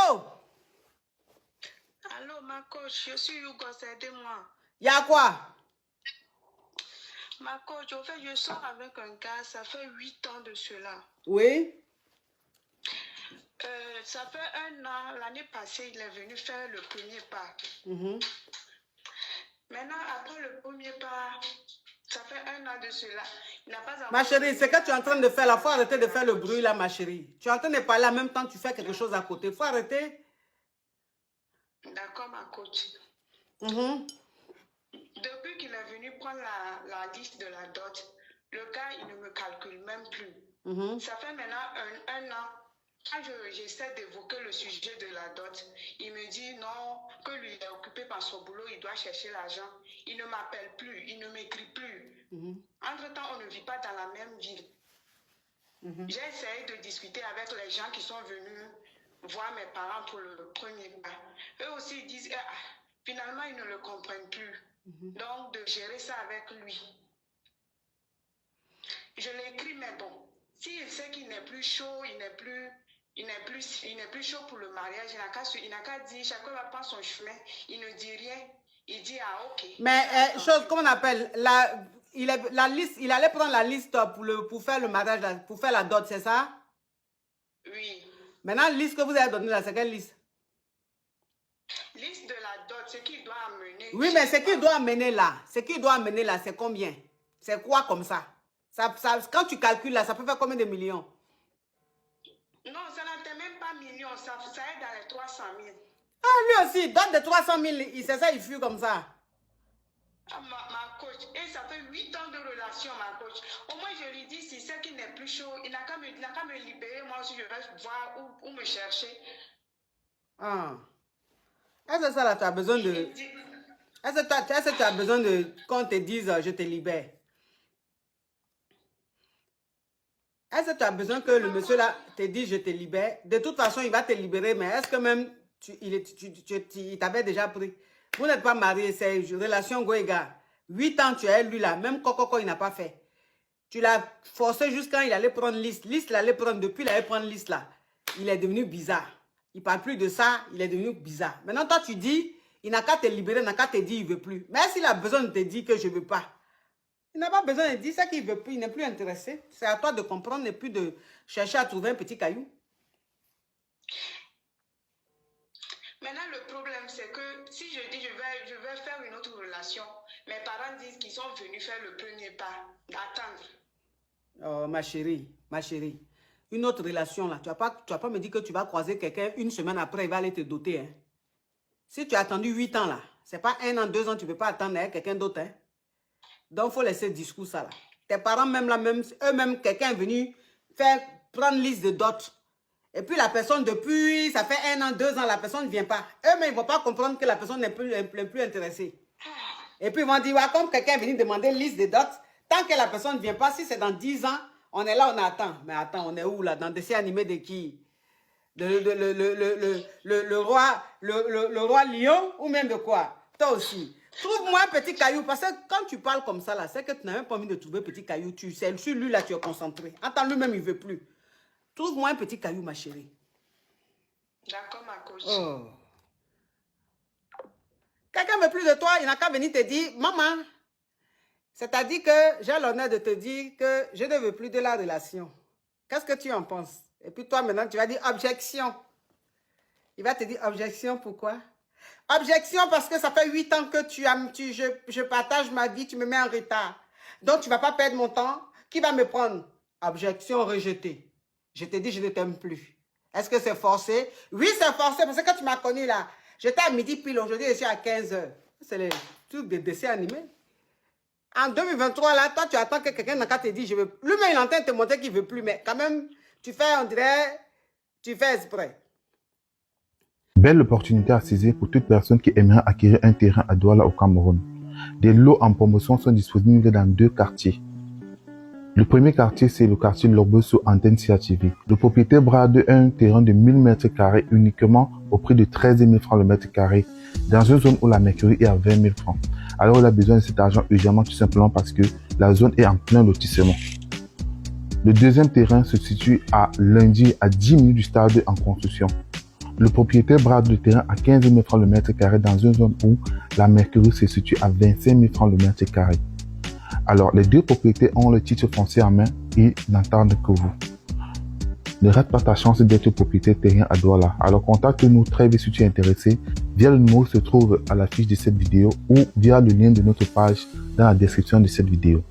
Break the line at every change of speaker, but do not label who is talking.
Allô?
Allô, ma coach, je suis Hugo, aidez-moi.
Y a quoi?
Ma coach, au fait, je sors avec un gars, ça fait 8 ans de cela.
Oui.
Ça fait 1 an, l'année passée, il est venu faire le premier pas. Maintenant, après le premier pas, ça fait 1 an de cela. Il n'a pas encore...
Ma chérie, c'est que tu es en train de faire là. Il faut arrêter de faire le bruit là, ma chérie. Tu es en train de parler en même temps que tu fais quelque chose à côté. Il faut arrêter.
D'accord, ma coach. Depuis qu'il est venu prendre la liste de la dot, le gars, il ne me calcule même plus. Ça fait maintenant un an. Quand j'essaie d'évoquer le sujet de la dot, il me dit non, que lui est occupé par son boulot, il doit chercher l'argent. Il ne m'appelle plus, il ne m'écrit plus. Entre-temps, on ne vit pas dans la même ville. J'ai essayé de discuter avec les gens qui sont venus voir mes parents pour le premier pas. Eux aussi, ils disent, finalement, ils ne le comprennent plus. Donc, de gérer ça avec lui. Je l'ai écrit, mais bon, s'il sait qu'il n'est plus chaud, il n'est plus chaud pour le mariage, il n'a qu'à dire, chacun va prendre son chemin, il ne dit rien, il dit ok.
Mais chose, comment on appelle, la liste, il allait prendre la liste pour faire le mariage, pour faire la dot, c'est ça?
Oui.
Maintenant, la liste que vous avez donnée là, c'est quelle liste?
Liste de la dot, ce qu'il doit amener.
Oui, mais ce qu'il doit amener là, c'est combien? C'est quoi comme ça? Quand tu calcules là, ça peut faire combien de millions?
Non, ça n'atteint même pas millions, ça est dans les 300 000.
Ah, lui aussi, donne de 300 000, c'est ça, il fuit comme ça.
Ma coach, et ça fait 8 ans de relation, ma coach. Au moins, je lui dis, si c'est qu'il n'est plus chaud, il n'a qu'à me libérer, moi aussi, je vais voir où me chercher.
Est-ce que ça, là, tu as besoin de... Est-ce que tu as besoin de... Qu'on te dise, je te libère? Est-ce que tu as besoin que le monsieur, là, te dise, je te libère? De toute façon, il va te libérer, mais est-ce que même... il t'avait déjà pris? Vous n'êtes pas mariés, c'est une relation goéga. 8 ans, tu es lui là, même Coco, il n'a pas fait. Tu l'as forcé jusqu'à il allait prendre liste. Liste, il allait prendre, depuis il allait prendre liste là. Il est devenu bizarre. Il ne parle plus de ça, il est devenu bizarre. Maintenant, toi, tu dis, il n'a qu'à te libérer, il n'a qu'à te dire, il ne veut plus. Mais s'il a besoin de te dire que je ne veux pas, il n'a pas besoin de dire ça qu'il ne veut plus, il n'est plus intéressé. C'est à toi de comprendre et puis de chercher à trouver un petit caillou.
Maintenant, le problème, c'est que si je dis je vais faire une autre relation, mes parents disent qu'ils sont venus faire le premier pas, d'attendre.
Oh, ma chérie, une autre relation là, tu vas pas me dire que tu vas croiser quelqu'un une semaine après, il va aller te doter. Hein. Si tu as attendu 8 ans là, c'est pas 1 an, 2 ans, tu ne peux pas attendre hein, quelqu'un d'autre. Hein. Donc, il faut laisser le discours ça là. Tes parents même là, eux-mêmes, quelqu'un est venu prendre liste de dot. Et puis la personne, depuis, ça fait 1 an, 2 ans, la personne ne vient pas. Eux-mêmes, ils ne vont pas comprendre que la personne n'est plus intéressée. Et puis ils vont dire, ouais, comme quelqu'un est venu demander une liste de dot, tant que la personne ne vient pas, si c'est dans 10 ans, on est là, on attend. Mais attends, on est où là? Dans des dessins animés de qui? Le roi lion ou même de quoi? Toi aussi. Trouve-moi un petit caillou. Parce que quand tu parles comme ça, là, c'est que tu n'as même pas envie de trouver un petit caillou. C'est sur lui, là, tu es concentré. Attends, lui-même, il ne veut plus. Trouve-moi un petit caillou, ma chérie.
D'accord, ma coach.
Oh. Quelqu'un veut plus de toi, il n'a qu'à venir te dire, maman, c'est-à-dire que j'ai l'honneur de te dire que je ne veux plus de la relation. Qu'est-ce que tu en penses? Et puis toi, maintenant, tu vas dire objection. Il va te dire objection, pourquoi? Objection parce que ça fait 8 ans que je partage ma vie, tu me mets en retard. Donc, tu ne vas pas perdre mon temps. Qui va me prendre? Objection rejetée. Je te dis, je ne t'aime plus. Est-ce que c'est forcé? Oui, c'est forcé parce que quand tu m'as connu là, j'étais à midi pile, aujourd'hui je suis à 15 h. C'est les trucs de dessins animés. En 2023, là, toi, tu attends que quelqu'un n'a qu'à te dire, je veux. Lui-même, il est en train de te montrer qu'il ne veut plus, mais quand même, tu fais, on dirait, tu fais exprès.
Belle opportunité à saisir pour toute personne qui aimerait acquérir un terrain à Douala au Cameroun. Des lots en promotion sont disponibles dans 2 quartiers. Le premier quartier, c'est le quartier Lorbeau-sous Antenne CATV. Le propriétaire brade un terrain de 1000 m² uniquement au prix de 13 000 francs le mètre carré, dans une zone où la mercury est à 20 000 francs. Alors il a besoin de cet argent urgemment tout simplement parce que la zone est en plein lotissement. Le deuxième terrain se situe à Lundi, à 10 minutes du stade en construction. Le propriétaire brade le terrain à 15 000 francs le mètre carré dans une zone où la mercury se situe à 25 000 francs le mètre carré. Alors, les deux propriétaires ont le titre foncier en main et n'entendent que vous. Ne rate pas ta chance d'être propriétaire terrien à Douala. Alors, contacte-nous très vite si tu es intéressé via le numéro qui se trouve à la fiche de cette vidéo ou via le lien de notre page dans la description de cette vidéo.